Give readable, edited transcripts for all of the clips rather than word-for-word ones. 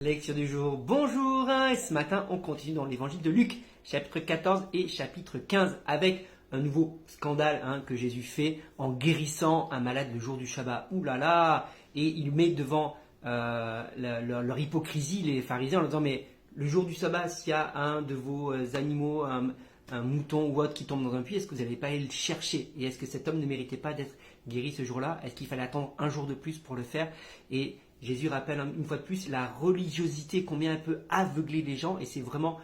Lecture du jour, bonjour, et ce matin on continue dans l'évangile de Luc, chapitre 14 et chapitre 15 avec un nouveau scandale que Jésus fait en guérissant un malade le jour du Shabbat. Ouh là là. Et il met devant leur hypocrisie les pharisiens en leur disant mais le jour du Shabbat, s'il y a un de vos animaux, un mouton ou autre qui tombe dans un puits, est-ce que vous n'allez pas aller le chercher? Et est-ce que cet homme ne méritait pas d'être guéri ce jour-là? Est-ce qu'il fallait attendre un jour de plus pour le faire? Et Jésus rappelle une fois de plus la religiosité, combien elle peut aveugler les gens, et c'est vraiment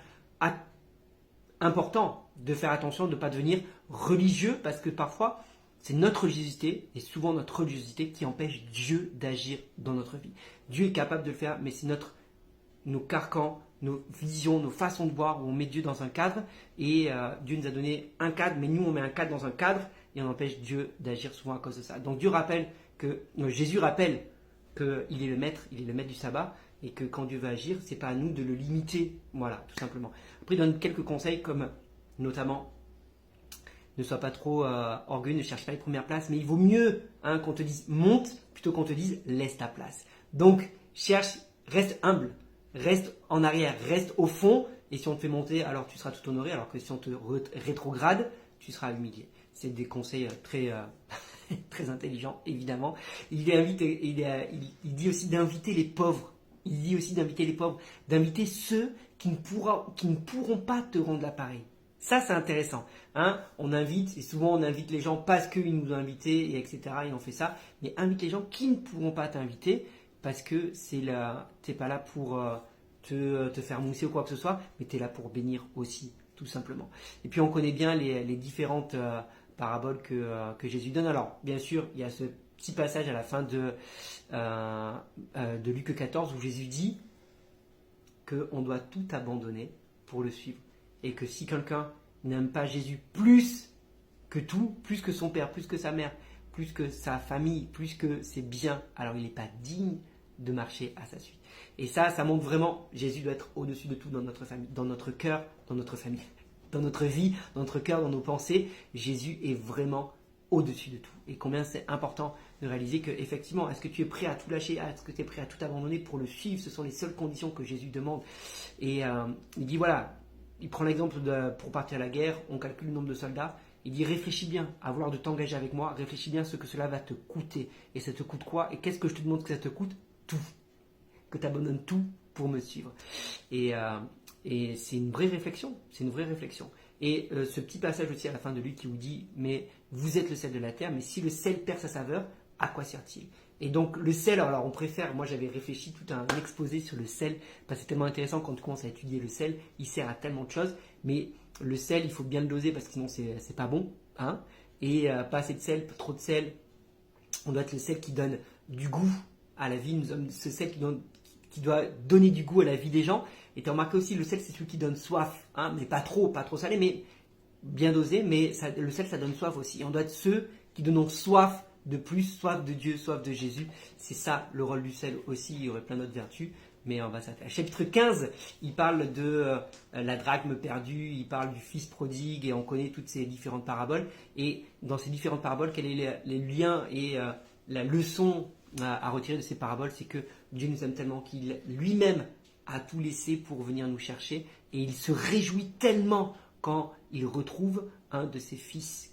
important de faire attention de ne pas devenir religieux, parce que parfois c'est notre religiosité, et souvent notre religiosité, qui empêche Dieu d'agir dans notre vie. Dieu est capable de le faire, mais c'est nos carcans, nos visions, nos façons de voir, où on met Dieu dans un cadre, et Dieu nous a donné un cadre, mais nous on met un cadre dans un cadre, et on empêche Dieu d'agir souvent à cause de ça. Donc Jésus rappelle qu'il est le maître du sabbat, et que quand Dieu veut agir, c'est pas à nous de le limiter, voilà, tout simplement. Après, il donne quelques conseils, comme notamment, ne sois pas trop orgueilleux, ne cherche pas les premières places, mais il vaut mieux qu'on te dise monte, plutôt qu'on te dise laisse ta place. Donc, reste humble, reste en arrière, reste au fond, et si on te fait monter, alors tu seras tout honoré, alors que si on te rétrograde, tu seras humilié. C'est des conseils très intelligent, évidemment. Il dit aussi d'inviter les pauvres. Il dit aussi d'inviter les pauvres, d'inviter ceux qui ne pourront pas te rendre l'appareil. Ça, c'est intéressant. On invite, et souvent on invite les gens parce qu'ils nous ont invités, et etc. Et on fait ça. Mais invite les gens qui ne pourront pas t'inviter parce que tu n'es pas là pour te faire mousser ou quoi que ce soit, mais tu es là pour bénir aussi, tout simplement. Et puis on connaît bien les différentes parabole que Jésus donne. Alors, bien sûr, il y a ce petit passage à la fin de Luc 14 où Jésus dit qu'on doit tout abandonner pour le suivre. Et que si quelqu'un n'aime pas Jésus plus que tout, plus que son père, plus que sa mère, plus que sa famille, plus que ses biens, alors il n'est pas digne de marcher à sa suite. Et ça montre vraiment, Jésus doit être au-dessus de tout dans notre famille, dans notre cœur, dans notre famille. Dans notre vie, dans notre cœur, dans nos pensées, Jésus est vraiment au-dessus de tout. Et combien c'est important de réaliser que, effectivement, est-ce que tu es prêt à tout lâcher? Est-ce que tu es prêt à tout abandonner pour le suivre? Ce sont les seules conditions que Jésus demande. Et il dit, voilà, il prend l'exemple pour partir à la guerre, on calcule le nombre de soldats. Il dit, réfléchis bien à vouloir de t'engager avec moi, réfléchis bien à ce que cela va te coûter. Et ça te coûte quoi? Et qu'est-ce que je te demande que ça te coûte? Tout. Que tu abandonnes tout pour me suivre. Et c'est une vraie réflexion. Et ce petit passage aussi à la fin de Luc qui vous dit « Mais vous êtes le sel de la terre, mais si le sel perd sa saveur, à quoi sert-il » Et donc le sel, alors on préfère, moi j'avais réfléchi tout un exposé sur le sel, parce que c'est tellement intéressant quand tu commences à étudier le sel, il sert à tellement de choses, mais le sel, il faut bien le doser parce que sinon c'est pas bon. Et pas assez de sel, trop de sel, on doit être le sel qui donne du goût à la vie, nous sommes ce sel qui doit donner du goût à la vie des gens. Et tu as remarqué aussi, le sel, c'est celui qui donne soif, mais pas trop salé, mais bien dosé, mais le sel, ça donne soif aussi. Et on doit être ceux qui donnent soif de plus, soif de Dieu, soif de Jésus. C'est ça le rôle du sel aussi, il y aurait plein d'autres vertus, mais on va s'arrêter. Chapitre 15, il parle de la drachme perdue, il parle du fils prodigue, et on connaît toutes ces différentes paraboles. Et dans ces différentes paraboles, quels sont les liens et la leçon à retirer de ces paraboles? C'est que Dieu nous aime tellement qu'il lui-même a tout laissé pour venir nous chercher, et il se réjouit tellement quand il retrouve un de ses fils,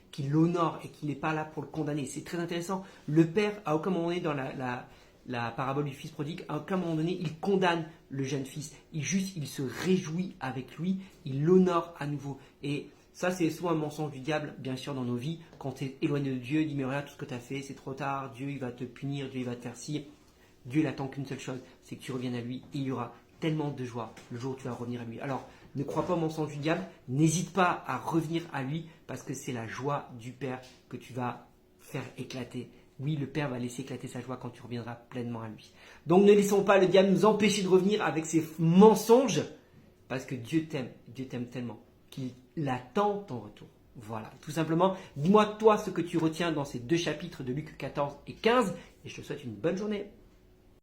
qu'il l'honore et qu'il n'est pas là pour le condamner. C'est très intéressant. Le père, à aucun moment donné dans la parabole du fils prodigue, à aucun moment donné, il condamne le jeune fils. Il se réjouit avec lui, il l'honore à nouveau. Et ça, c'est souvent un mensonge du diable, bien sûr, dans nos vies. Quand tu es éloigné de Dieu, il dit mais regarde tout ce que tu as fait, c'est trop tard, Dieu il va te punir, Dieu il va te faire ci. Dieu n'attend qu'une seule chose, c'est que tu reviennes à lui. Il y aura tellement de joie le jour où tu vas revenir à lui. Alors, ne crois pas au mensonge du diable, n'hésite pas à revenir à lui, parce que c'est la joie du Père que tu vas faire éclater. Oui, le Père va laisser éclater sa joie quand tu reviendras pleinement à lui. Donc ne laissons pas le diable nous empêcher de revenir avec ses mensonges, parce que Dieu t'aime tellement qu'il attend ton retour. Voilà, tout simplement, dis-moi toi ce que tu retiens dans ces deux chapitres de Luc 14 et 15, et je te souhaite une bonne journée.